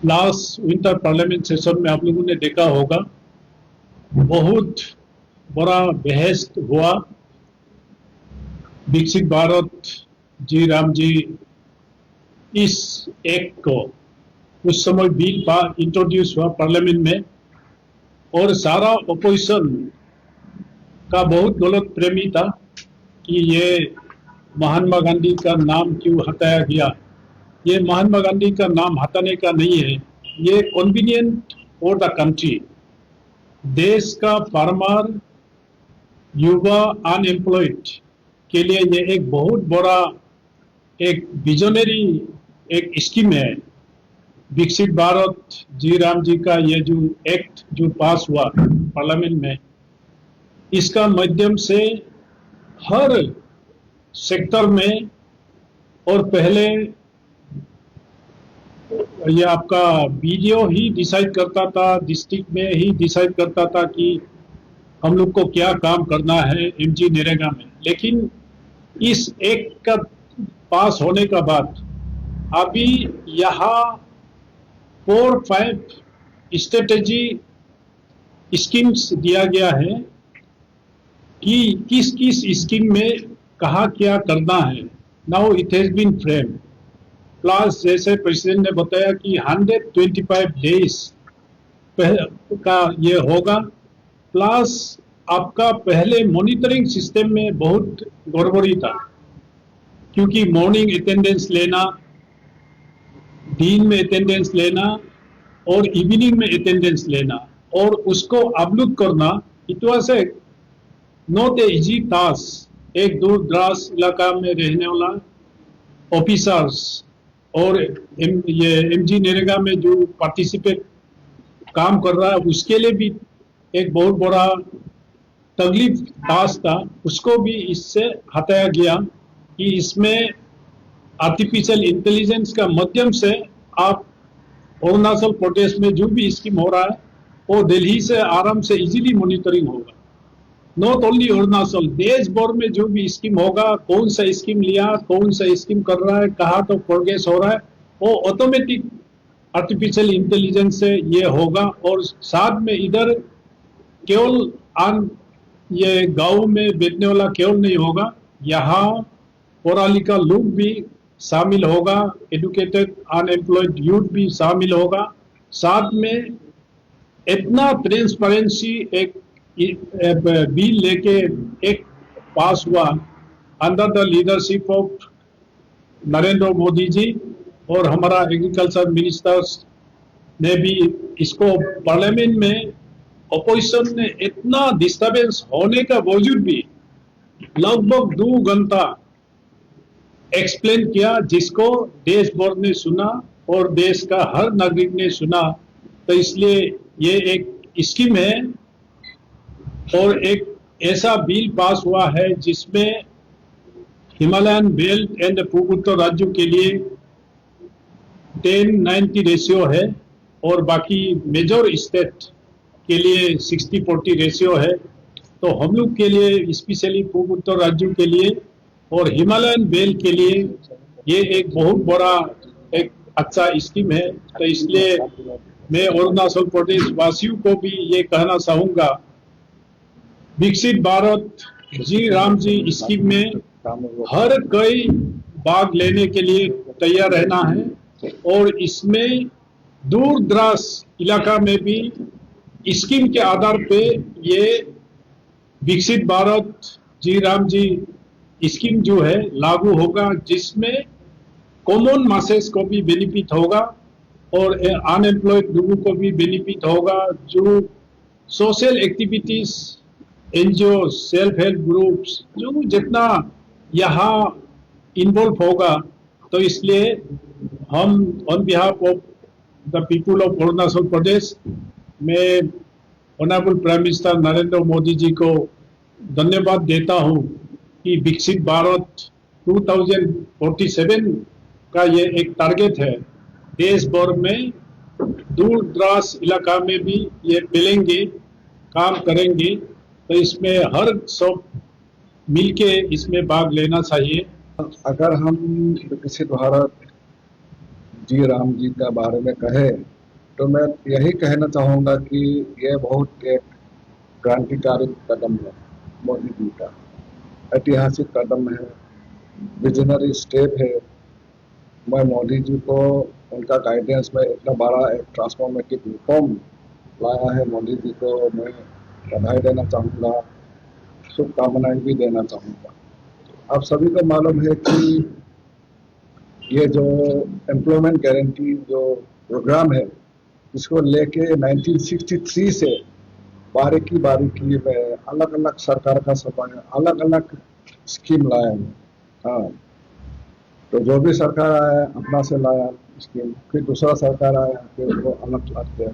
Last winter parliament session में आप लोगों ने देखा होगा, बहुत बड़ा बहस हुआ। विकसित भारत जी राम जी इस एक्ट को उस समय बिल इंट्रोड्यूस हुआ पार्लियामेंट में, और सारा अपोजिशन का बहुत गलत प्रेमी था कि ये महात्मा गांधी का नाम क्यों हटाया गया। ये महात्मा गांधी का नाम हटाने का नहीं है, ये कन्वीनियंट फॉर द कंट्री। देश का फार्मर, युवा, अनएम्प्लॉयड के लिए ये एक बहुत बड़ा एक विजनरी एक स्कीम है। विकसित भारत जी राम जी का ये जो एक्ट जो पास हुआ पार्लियामेंट में, इसका माध्यम से हर सेक्टर में, और पहले ये आपका वीडियो ही डिसाइड करता था, डिस्ट्रिक्ट में ही डिसाइड करता था कि हम लोग को क्या काम करना है एमजी नरेगा में। लेकिन इस एक्ट का पास होने का बाद अभी यहाँ 4-5 स्ट्रेटेजी स्कीम्स दिया गया है कि किस किस स्कीम में कहा क्या करना है। Now it has been frame plus, जैसे प्रेसिडेंट ने बताया कि 125 डेज का ये होगा, प्लस आपका पहले मॉनिटरिंग सिस्टम में बहुत गड़बड़ी था, क्योंकि मॉर्निंग अटेंडेंस लेना, दिन में अटेंडेंस लेना और इवनिंग में अटेंडेंस लेना और उसको अपलोड करना, it was a not a easy task. एक दूर दराज इलाका में रहने वाला ऑफिसर्स और ये एमजी नरेगा में जो पार्टिसिपेट काम कर रहा है उसके लिए भी एक बहुत बड़ा तकलीफ टास्क था। उसको भी इससे हटाया गया कि इसमें आर्टिफिशियल इंटेलिजेंस का माध्यम से आप अरुणाचल प्रदेश में जो भी स्कीम हो रहा है वो दिल्ली से आराम से इजीली मॉनिटरिंग होगा। नॉट ओनली अरुणाचल, देश भर में जो भी स्कीम होगा, कौन सा स्कीम लिया, कौन सा स्कीम कर रहा है, कहाँ तो प्रोग्रेस हो रहा है, वो ऑटोमेटिक आर्टिफिशियल इंटेलिजेंस से ये होगा। और साथ में इधर केवल ये गांव में बैठने वाला केवल नहीं होगा, यहाँ पढ़ा लिखा लोग भी शामिल होगा, एजुकेटेड अनएम्प्लॉयड यूथ भी शामिल होगा। साथ में इतना ट्रांसपेरेंसी एक बिल लेके एक पास हुआ under the leadership of Narendra Modi ji, और हमारा एग्रीकल्चर मिनिस्टर्स ने भी इसको पार्लियामेंट में अपोजिशन ने इतना डिस्टर्बेंस होने का बावजूद भी लगभग 2 घंटा एक्सप्लेन किया, जिसको देश भर ने सुना और देश का हर नागरिक ने सुना। तो इसलिए ये एक स्कीम है और एक ऐसा बिल पास हुआ है जिसमें हिमालयन बेल्ट एंड पूर्वोत्तर राज्यों के लिए 10-90 रेशियो है और बाकी मेजर स्टेट के लिए 60-40 रेशियो है। तो हम लोग के लिए स्पेशली पूर्वोत्तर राज्यों के लिए और हिमालयन बेल्ट के लिए ये एक बहुत बड़ा एक अच्छा स्कीम है। तो इसलिए मैं अरुणाचल प्रदेश वासियों को भी ये कहना चाहूंगा, विकसित भारत जी राम जी स्कीम में हर कोई भाग लेने के लिए तैयार रहना है, और इसमें दूर दराज इलाका में भी स्कीम के आधार पे ये विकसित भारत जी राम जी स्कीम जो है लागू होगा, जिसमें कॉमन मासेस को भी बेनिफिट होगा और अनएम्प्लॉयड लोगों को भी बेनिफिट होगा। जो social activities, NGO, self help groups जो जितना यहाँ इन्वॉल्व होगा, तो इसलिए हम on behalf of the people of Arunachal Pradesh में honourable prime minister Narendra Modi ji को धन्यवाद देता हूँ कि विकसित भारत 2047 का ये एक टारगेट है। देश भर में दूर दराज इलाका में भी ये मिलेंगे, काम करेंगे। तो इसमें हर सब मिलके इसमें भाग लेना चाहिए। अगर हम विकसित भारत जी राम जी का बारे में कहे तो मैं यही कहना चाहूँगा कि ये बहुत एक क्रांतिकारी कदम है मोदी जी का। ऐतिहासिक कदम है, विजनरी स्टेप है। मैं मोदी जी को उनका गाइडेंस में इतना बड़ा एक ट्रांसफॉर्मेटिव रिफॉर्म लाया है, मोदी जी को मैं बधाई देना चाहूँगा, शुभकामनाएं भी देना चाहूँगा। आप सभी को मालूम है कि ये जो एम्प्लॉयमेंट गारंटी जो प्रोग्राम है, इसको लेके 1963 से बारीकी बारीकी में अलग अलग सरकार का समय अलग अलग स्कीम लाया है। हाँ, तो जो भी सरकार आया अपना से लाया स्कीम, फिर दूसरा सरकार आया फिर उसको अलग लाते थे।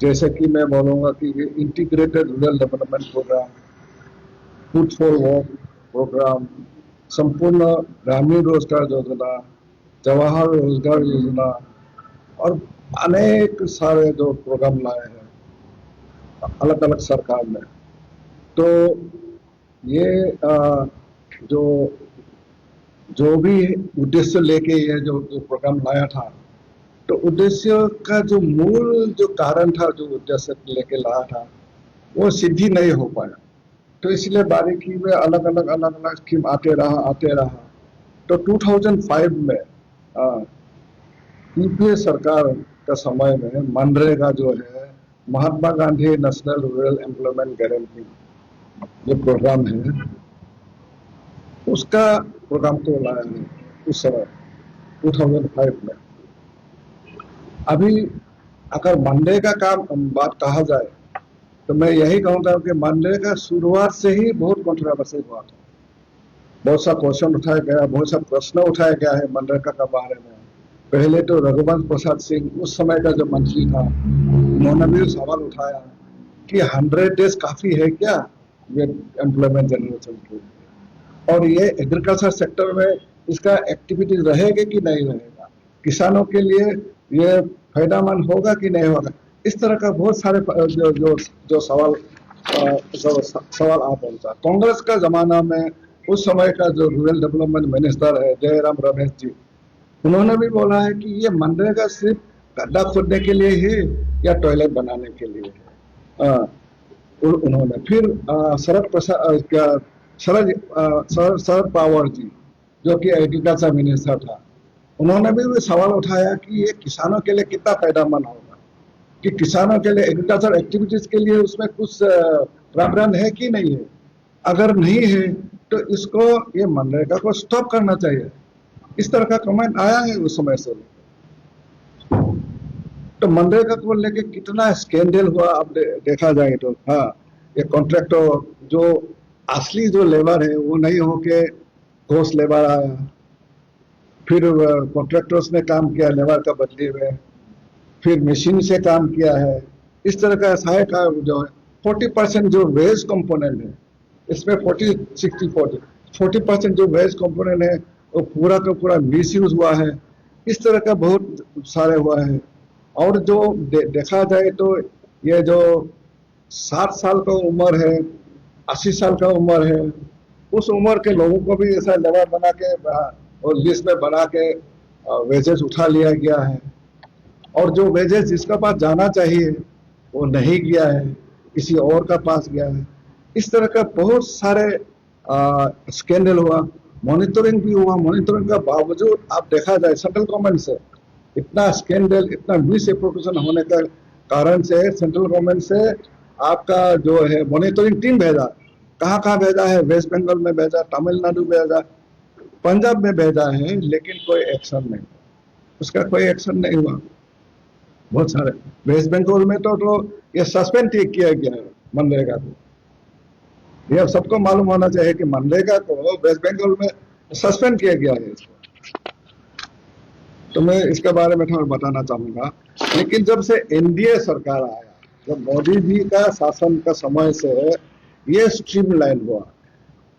जैसे कि मैं बोलूँगा कि ये integrated rural development programme, food for work programme, संपूर्ण ग्रामीण रोजगार योजना, जवाहर रोजगार योजना और अनेक सारे जो प्रोग्राम लाए हैं अलग अलग सरकार ने। तो ये जो जो भी उद्देश्य लेके ये जो प्रोग्राम लाया था, तो उद्देश्य का जो मूल जो कारण था, जो उद्देश्य लेके लाया था, वो सिद्धि नहीं हो पाया। तो इसलिए बारीकी में अलग अलग स्कीम आते रहा। तो 2005 में यूपीए सरकार का समय में मनरेगा जो है, Mahatma Gandhi national rural employment guarantee जो प्रोग्राम है, उसका प्रोग्राम को लाया है उस समय 2005 में। अभी अगर मनरेगा का बात कहा जाए तो मैं यही कहूँगा कि मनरेगा शुरुआत से ही बहुत कंट्रोवर्सी हुआ था। बहुत सा क्वेश्चन उठाया गया, बहुत सा प्रश्न उठाया गया है मनरेगा के बारे में। पहले तो रघुवंश प्रसाद सिंह उस समय का जो मंत्री था, उन्होंने भी सवाल उठाया कि 100 डेज काफी है क्या ये एम्प्लॉयमेंट जनरेशन के, और ये एग्रीकल्चर सेक्टर में इसका एक्टिविटीज रहेगा कि नहीं रहेगा, किसानों के लिए ये फायदेमंद होगा कि नहीं होगा। इस तरह का बहुत सारे जो सवाल सवाल आ पहुंचा। कांग्रेस का जमाना में उस समय का जो रूरल डेवलपमेंट मिनिस्टर है जयराम रमेश जी, उन्होंने भी बोला है कि ये मनरेगा सिर्फ गड्ढा खोदने के लिए है या टॉयलेट बनाने के लिए है। उन्होंने फिर शरद प्रसाद क्या शरद पवार जी, जो कि एग्रीकल्चर मिनिस्टर था, उन्होंने भी सवाल उठाया कि ये किसानों के लिए कितना फायदेमंद होगा, कि किसानों के लिए एग्रीकल्चर एक्टिविटीज के लिए उसमें कुछ प्रावधान है कि नहीं है। अगर नहीं है तो इसको ये मनरेगा को स्टॉप करना चाहिए। इस तरह का कमेंट आया है उस समय से। तो मनरेगा को लेके कितना स्कैंडल हुआ अब देखा जाए तो। हाँ, ये कॉन्ट्रैक्टर जो असली जो लेबर है वो नहीं होके घोष लेबर आया, फिर कॉन्ट्रैक्टर्स ने काम किया लेबर का बदले में, फिर मशीन से काम किया है। इस तरह का सहाय का जो है 40% जो वेज कंपोनेंट है, इसमें 40% जो वेज कंपोनेंट है वो पूरा का पूरा मिस यूज हुआ है। इस तरह का बहुत सारे हुआ है। और जो देखा जाए तो ये जो 60 साल का उम्र है, 80 साल का उम्र है, उस उम्र के लोगों को भी ऐसा लेबर बना के और लिस्ट में बना के वेजेस उठा लिया गया है। और जो वेजेस जिसका पास जाना चाहिए वो नहीं गया है, किसी और का पास गया है। इस तरह का बहुत सारे स्कैंडल हुआ, मॉनिटरिंग भी हुआ। मॉनिटरिंग का बावजूद आप देखा जाए सेंट्रल गवर्नमेंट से इतना स्कैंडल, इतना मिस एप्रोप्रिएशन होने का कारण से सेंट्रल गवर्नमेंट से आपका जो है मॉनिटरिंग टीम भेजा, कहाँ कहाँ भेजा है, वेस्ट बंगाल में भेजा, तमिलनाडु भेजा, पंजाब में भेजा है, लेकिन कोई एक्शन नहीं, उसका कोई एक्शन नहीं हुआ। बहुत सारे वेस्ट बंगाल में तो ये सस्पेंड किया गया है मनरेगा को। ये सबको मालूम होना चाहिए कि मनरेगा को वेस्ट बंगाल में सस्पेंड किया गया है इसको। तो मैं इसके बारे में थोड़ा बताना चाहूंगा। लेकिन जब से एनडीए सरकार आया, जब मोदी जी का शासन का समय से ये स्ट्रीमलाइन हुआ,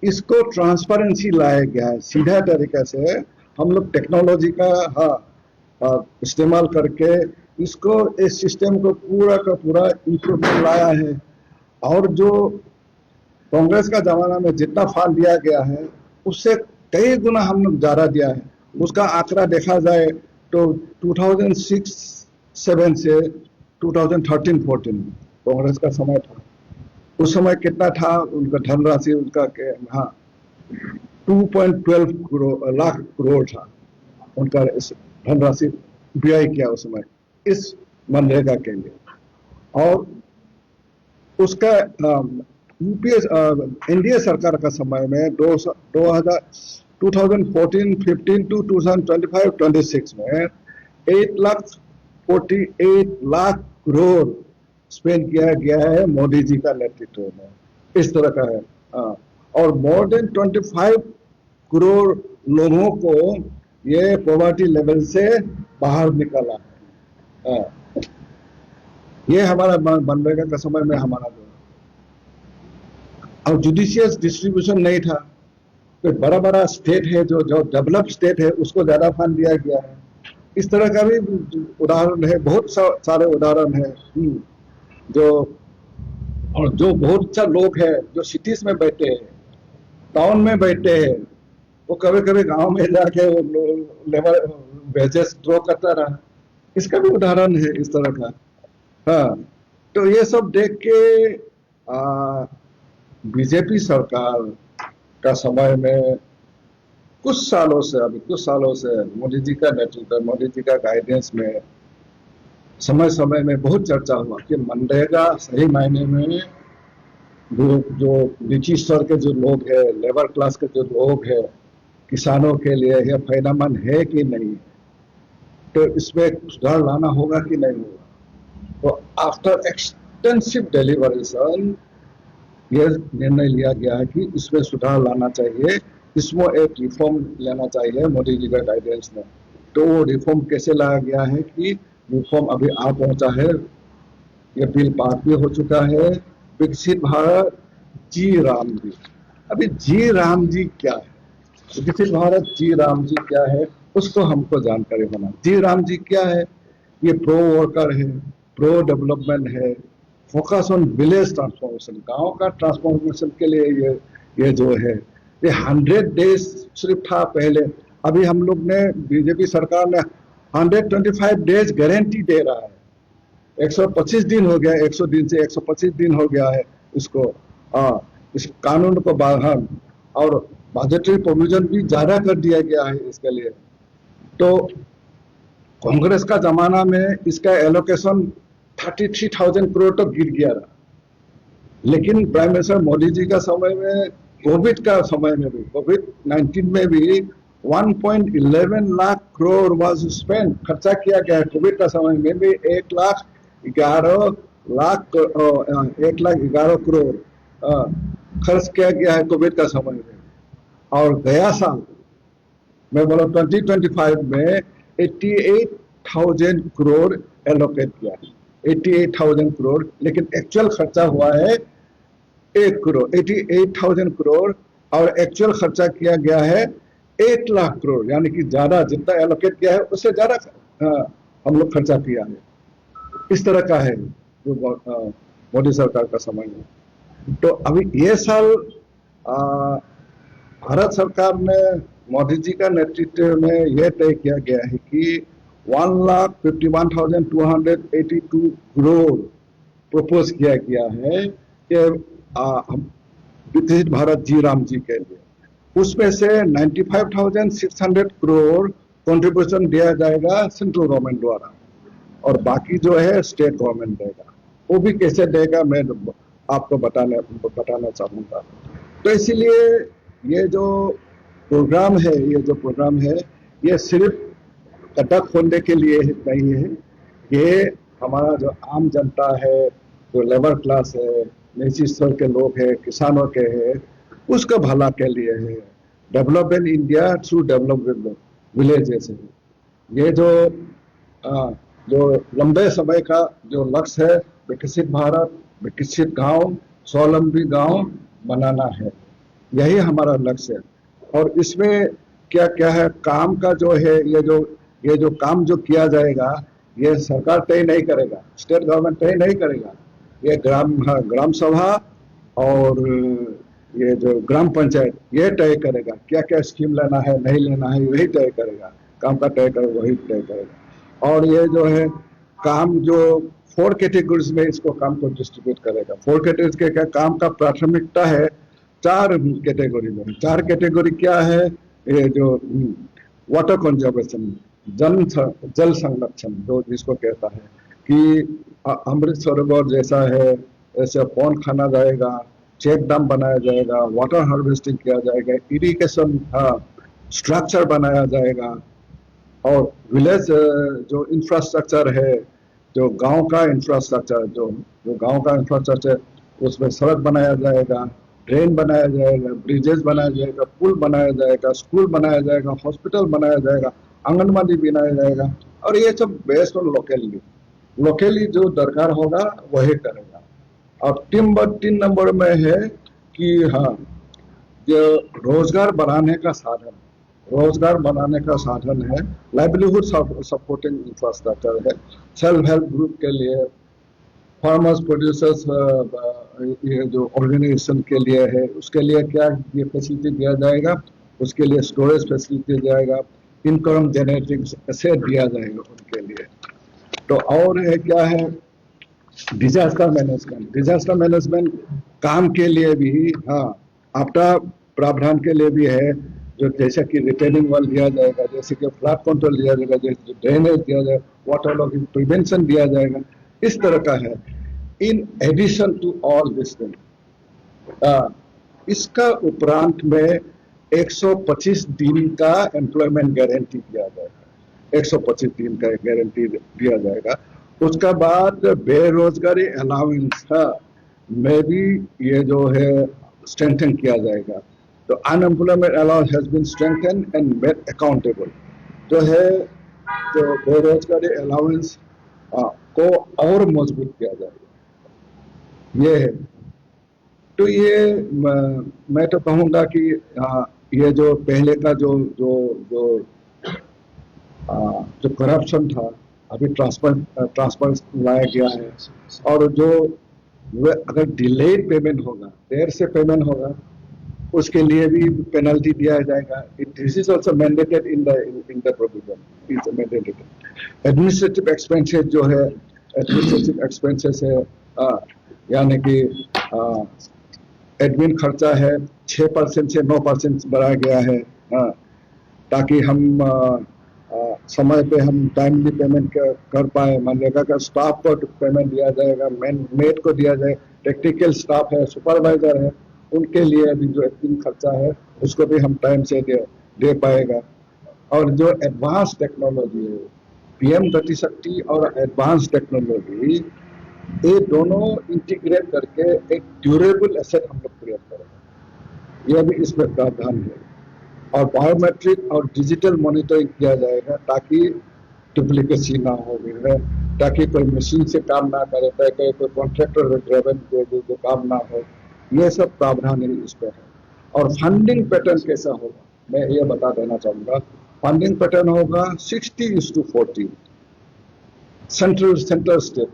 इसको ट्रांसपेरेंसी लाया गया है। सीधा तरीके से हम लोग टेक्नोलॉजी का इस्तेमाल करके इसको इस सिस्टम को पूरा का पूरा इम्प्रूवमेंट लाया है। और जो कांग्रेस का जमाना में जितना फाल दिया गया है उससे कई गुना हम लोग ज्यादा दिया है। उसका आंकड़ा देखा जाए तो 2006-7 से 2013-14 कांग्रेस का समय था। उस समय कितना था उनका धनराशि, उनका हाँ 2.12 लाख करोड़ था उनका धनराशि व्यय किया उस समय इस मनरेगा के लिए। और उसका यूपीए एनडीए सरकार का समय में 2014-15 टू 2025-26 में 8,48,00,000 करोड़ स्पेंड किया गया है मोदी जी का नेतृत्व में, इस तरह का है। और मोर देन 25 करोड़ लोगों को ये पॉवर्टी लेवल से बाहर निकाला है। ये हमारा मनरेगा का समय में हमारा जो, और जुडिशियस डिस्ट्रीब्यूशन नहीं था। तो बड़ा बड़ा स्टेट है जो डेवलप स्टेट है उसको ज्यादा फंड दिया गया है। इस तरह का भी उदाहरण है, बहुत सारे उदाहरण है जो, और जो बहुत अच्छा लोग हैं जो सिटीज में बैठे हैं, टाउन में बैठे हैं, वो कभी कभी गांव में जाके लेबर वेजेस ड्रॉ करता रहा। इसका भी उदाहरण है इस तरह का। हाँ, तो ये सब देख के बीजेपी सरकार का समय में कुछ सालों से मोदी जी का नेतृत्व, मोदी जी का गाइडेंस में समय समय में बहुत चर्चा हुआ कि मनरेगा सही मायने में जो निजी स्तर के जो लोग हैं, लेबर क्लास के जो लोग हैं, किसानों के लिए यह फायदेमंद है कि नहीं, तो इसमें सुधार लाना होगा कि नहीं होगा। तो आफ्टर एक्सटेंसिव डेलिबरेशन यह निर्णय लिया गया है कि इसमें सुधार लाना चाहिए, इसमें एक रिफॉर्म लेना चाहिए मोदी जी का गाइडेंस में। तो वो रिफॉर्म कैसे लाया गया है कि रिफॉर्म अभी आ पहुंचा है, ये बिल पास भी हो चुका है, विकसित भारत जी राम जी। अभी जी राम जी क्या है, विकसित भारत जी राम जी क्या है, उसको हमको जानकारी होना। जी राम जी क्या है, ये प्रो वर्कर है, प्रो डेवलपमेंट है, फोकस ऑन विलेज ट्रांसफॉर्मेशन, गांव का ट्रांसफॉर्मेशन के लिए ये जो है ये 100 डेज सिर्फ था पहले। अभी हम लोग ने बीजेपी सरकार ने 125 डेज गारंटी दे रहा है। 125 दिन हो गया, 100 दिन से 125 दिन हो गया है इसको। इस कानून को बाहर और बजटरी प्रोविजन भी ज्यादा कर दिया गया है इसके लिए। तो कांग्रेस का जमाना में इसका एलोकेशन 33,000 करोड़ तक गिर गया था, लेकिन प्राइम मिनिस्टर मोदी जी का समय में, कोविड का समय में भी, कोविड-19 में भी 1.11 लाख करोड़ वाज स्पेंड, खर्चा किया गया। कोविड का समय में भी 1,11 करोड़ खर्च किया गया है कोविड का समय में। और गया साल मैं बोला 2025 में 88,000 करोड़ एलोकेट किया है, 88,000 करोड़, लेकिन एक्चुअल खर्चा हुआ है 1 करोड़, 88,000 करोड़, और एक्चुअल खर्चा किया गया है 1 लाख करोड़, यानी कि ज्यादा, जितना एलोकेट किया है उससे ज्यादा हम लोग खर्चा किया है। इस तरह का है जो मोदी सरकार का समय है। तो अभी ये साल भारत सरकार ने मोदी जी का नेतृत्व में यह तय किया गया है कि 1,51,282 करोड़ प्रपोज किया गया है कि विकसित भारत जी राम जी के लिए। उसमें से 95,600 करोड़ कंट्रीब्यूशन दिया जाएगा सेंट्रल गवर्नमेंट द्वारा, और बाकी जो है स्टेट गवर्नमेंट देगा। वो भी कैसे देगा मैं आपको बताना चाहूंगा। तो इसीलिए ये जो प्रोग्राम है ये सिर्फ गड्ढा खोलने के लिए नहीं है, ये हमारा जो आम जनता है, जो लेबर क्लास है, निजी स्तर के लोग हैं, किसानों के हैं, उसका भला के लिए है। Development India through development villages है। ये जो लंबे समय का जो लक्ष्य है, विकसित भारत, विकसित गांव, स्वावलंबी गांव बनाना है, यही हमारा लक्ष्य है। और इसमें क्या क्या है काम का जो है, ये जो काम जो किया जाएगा, ये सरकार तय नहीं करेगा, स्टेट गवर्नमेंट तय नहीं करेगा, ये ग्राम सभा और ये जो ग्राम पंचायत ये तय करेगा क्या क्या स्कीम लेना है, नहीं लेना है, यही तय करेगा। काम का तय करे वही तय करेगा। और ये जो है काम जो 4 कैटेगरीज में इसको काम को डिस्ट्रीब्यूट करेगा। 4 कैटेगरीज के क्या काम का प्राथमिकता है 4 कैटेगरी में। 4 कैटेगरी क्या है? ये जो वाटर कंजर्वेशन, जल संरक्षण जो जिसको कहता है कि अमृत सरोवर जैसा है, ऐसे पौंड खाना जाएगा, चेक डैम बनाया जाएगा, वाटर हार्वेस्टिंग किया जाएगा, इरिगेशन स्ट्रक्चर बनाया जाएगा, और विलेज जो इंफ्रास्ट्रक्चर है, जो गांव का इंफ्रास्ट्रक्चर, जो गांव का इंफ्रास्ट्रक्चर, उसमें सड़क बनाया जाएगा, ड्रेन बनाया जाएगा, ब्रिजेस बनाया जाएगा, पुल बनाया जाएगा, स्कूल बनाया जाएगा, हॉस्पिटल बनाया जाएगा, आंगनबाड़ी बनाया जाएगा। और ये सब बेस्ड ऑन लोकली जो दरकार होगा वही करेगा। और 3 नंबर में है कि हाँ, जो रोजगार बनाने का साधन है, लाइवलीहुड सपोर्टिंग इंफ्रास्ट्रक्चर है, सेल्फ हेल्प ग्रुप के लिए, फार्मर्स प्रोड्यूसर्स ये जो ऑर्गेनाइजेशन के लिए है, उसके लिए क्या ये फैसिलिटी दिया जाएगा, उसके लिए स्टोरेज फैसिलिटी दिया जाएगा, इनकम जनरेटिंग से दिया जाएगा उनके लिए। तो और है क्या है, डिजास्टर मैनेजमेंट काम के लिए भी, हाँ, आपदा प्रावधान के लिए भी है, जो जैसे कि रिटेनिंग वॉल दिया जाएगा, जैसे कि फ्लड कंट्रोल दिया जाएगा, जैसे ड्रेनेज दिया जाएगा, वाटर लॉगिंग प्रिवेंशन दिया जाएगा, इस तरह का है। In addition to all this thing, इसका उपरांत में 125 दिन का एम्प्लॉयमेंट गारंटी दिया जाएगा, 125 दिन का गारंटी दिया जाएगा। उसका बाद बेरोजगारी अलाउंस में भी ये जो है स्ट्रेंथन किया जाएगा। तो unemployment allowance has been strengthen and made accountable, जो है जो बेरोजगारी अलाउंस को और मजबूत किया जाएगा, ये है। तो ये मैं तो कहूँगा कि ये जो पहले का जो करप्शन था, अभी ट्रांसफर लाया गया है, और जो अगर डिलेड पेमेंट होगा, देर से पेमेंट होगा, उसके लिए भी पेनल्टी दिया जाएगा। This is also mandated in the provision, it's mandated. Administrative expenses जो है, एडमिनिस्ट्रेटिव एक्सपेंसेस है, यानी कि एडमिन खर्चा है 6% से 9% बढ़ाया गया है, ताकि हम समय पे हम टाइमली पेमेंट कर पाए। मनरेगा का स्टाफ को पेमेंट दिया जाएगा, मेड को दिया जाए, टेक्निकल स्टाफ है, सुपरवाइजर है, उनके लिए भी जो एडमिन खर्चा है उसको भी हम टाइम से दे पाएगा। और जो एडवांस टेक्नोलॉजी है, पीएम गति शक्ति और एडवांस टेक्नोलॉजी, ये दोनों इंटीग्रेट करके एक ड्यूरेबल एसेट हम लोग क्रिएट करेंगे, यह भी इसमें प्रावधान है। और बायोमेट्रिक और डिजिटल मॉनिटरिंग किया जाएगा, ताकि डुप्लीकेसी ना हो, ताकि कोई मशीन से काम ना करे, ताकि कोई कॉन्ट्रैक्टर ड्राइवन जो काम ना हो, ये सब प्रावधान इस पर है। और फंडिंग पैटर्न कैसा होगा, मैं ये बता देना चाहूँगा। फंडिंग पैटर्न होगा 60:40, centre state.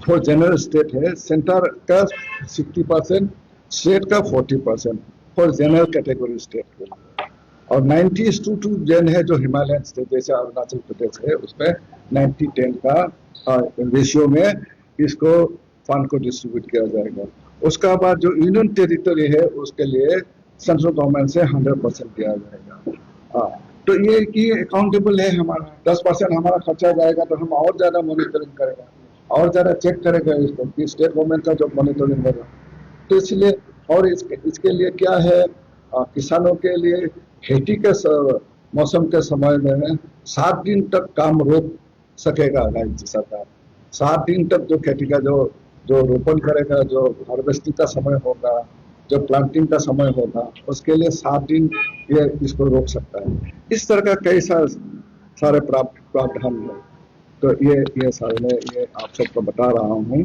For general state है, सेंटर का 60%, स्टेट का 40% फॉर जनरल कैटेगरी स्टेट के लिए। और 90:2 जन है जो हिमालयन स्टेट जैसे अरुणाचल प्रदेश है, उसमें 90:10 का रेशियो में इसको फंड को डिस्ट्रीब्यूट किया जाएगा। उसका बाद जो यूनियन टेरिटरी है, उसके लिए सेंट्रल गवर्नमेंट से 100% दिया जाएगा। तो ये कि अकाउंटेबल है हमारा। 10% हमारा खर्चा जाएगा तो हम और ज्यादा मॉनिटरिंग करेगा, और ज्यादा चेक करेगा इसको कि स्टेट गवर्नमेंट का जो मॉनिटरिंग होगा। तो इसलिए, और इसके लिए क्या है, किसानों के लिए खेती के मौसम के समय में 7 दिन तक काम रोक सकेगा राज्य सरकार। 7 दिन तक जो खेती का जो रोपण करेगा, जो हार्वेस्टिंग का समय होगा, जो प्लांटिंग का समय होगा, उसके लिए 7 दिन ये इसको रोक सकता है। इस तरह का कई सारे प्रावधान है। तो ये सारे मैं ये आप सबको बता रहा हूँ।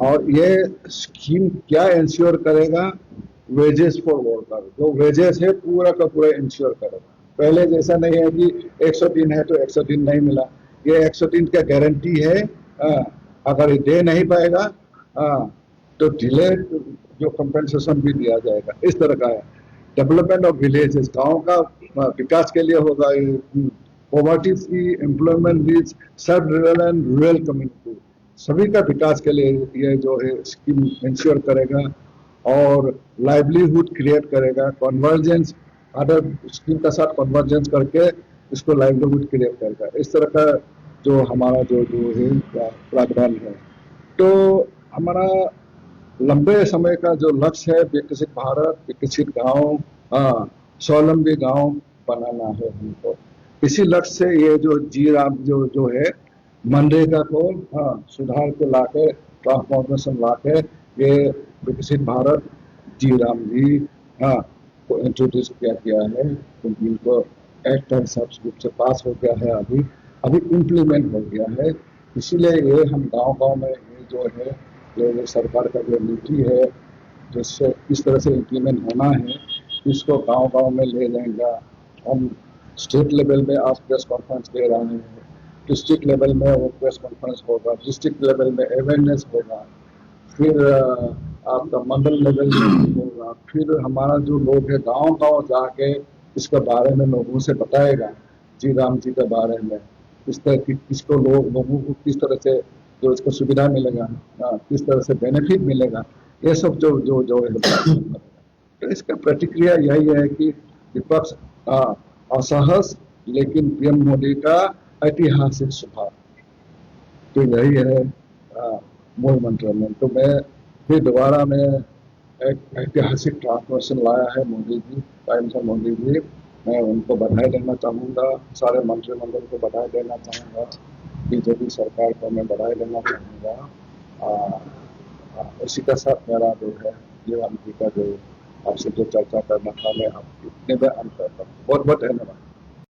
और ये स्कीम क्या इंश्योर करेगा, वेजेस फॉर वर्कर, जो वेजेस है पूरा का पूरा इंश्योर करेगा। पहले जैसा नहीं है कि 100 दिन है तो 100 दिन नहीं मिला, ये 100 दिन का गारंटी है। अगर ये दे नहीं पाएगा तो डिले जो कंपेंसेशन भी दिया जाएगा, इस तरह का है। डेवलपमेंट ऑफ विलेजेस, गांव का विकास के लिए होगा। पॉवर्टी फ्री एम्प्लॉयमेंट नीड्स सब रूरल एंड रूरल कम्युनिटी, सभी का विकास के लिए ये जो है स्कीम इंश्योर करेगा और लाइवलीहुड क्रिएट करेगा। कन्वर्जेंस अदर स्कीम का साथ कन्वर्जेंस करके इसको लाइवलीहुड क्रिएट करेगा। इस तरह का जो हमारा जो है प्रावधान है। तो हमारा लंबे समय का जो लक्ष्य है, विकसित भारत, विकसित गांव, स्वावलंबी गांव बनाना है हमको। इसी लक्ष्य से ये जो जी राम जो है मनरेगा को सुधार के लाके, ट्रांसफॉर्मेशन लाके ये विकसित भारत जी राम जी को इंट्रोड्यूस किया गया है। क्योंकि इनको एक्ट रूप से पास हो गया है, अभी इम्प्लीमेंट हो गया है। इसीलिए ये हम गांव में ये जो है ये सरकार का जो नीति है जिससे इस तरह से इम्प्लीमेंट होना है, इसको गांव में ले जाएगा। हम स्टेट लेवल में आज प्रेस कॉन्फ्रेंस ले रहे हैं, डिस्ट्रिक्ट लेवल में वो प्रेस कॉन्फ्रेंस होगा, डिस्ट्रिक्ट लेवल में अवेयरनेस होगा, फिर आपका मंडल लेवल में होगा, फिर हमारा जो लोग है गांव जाके इसके बारे में लोगों से बताएगा, जी राम जी के बारे में, इस तरह की किसको लोगों को किस तरह से जो इसको सुविधा मिलेगा, किस तरह से बेनिफिट मिलेगा, ये सब जो है। तो इसका प्रतिक्रिया यही है कि विपक्ष असहज लेकिन पीएम मोदी का ऐतिहासिक सुधार, तो यही है मूल मंत्र में। तो मैं फिर दोबारा में एक ऐतिहासिक ट्रांसफॉर्मेशन लाया है मोदी जी, प्राइम मिनिस्टर मोदी जी। मैं उनको बधाई देना चाहूँगा, सारे मंत्रिमंडल को बधाई देना चाहूँगा, बीजेपी सरकार को मैं बधाई देना चाहूँगा। इसी के साथ मेरा जो है जीवन जी का जो आपसे जो चर्चा करना था, मैं आपकी इतने में अंत करता हूँ। बहुत बहुत धन्यवाद।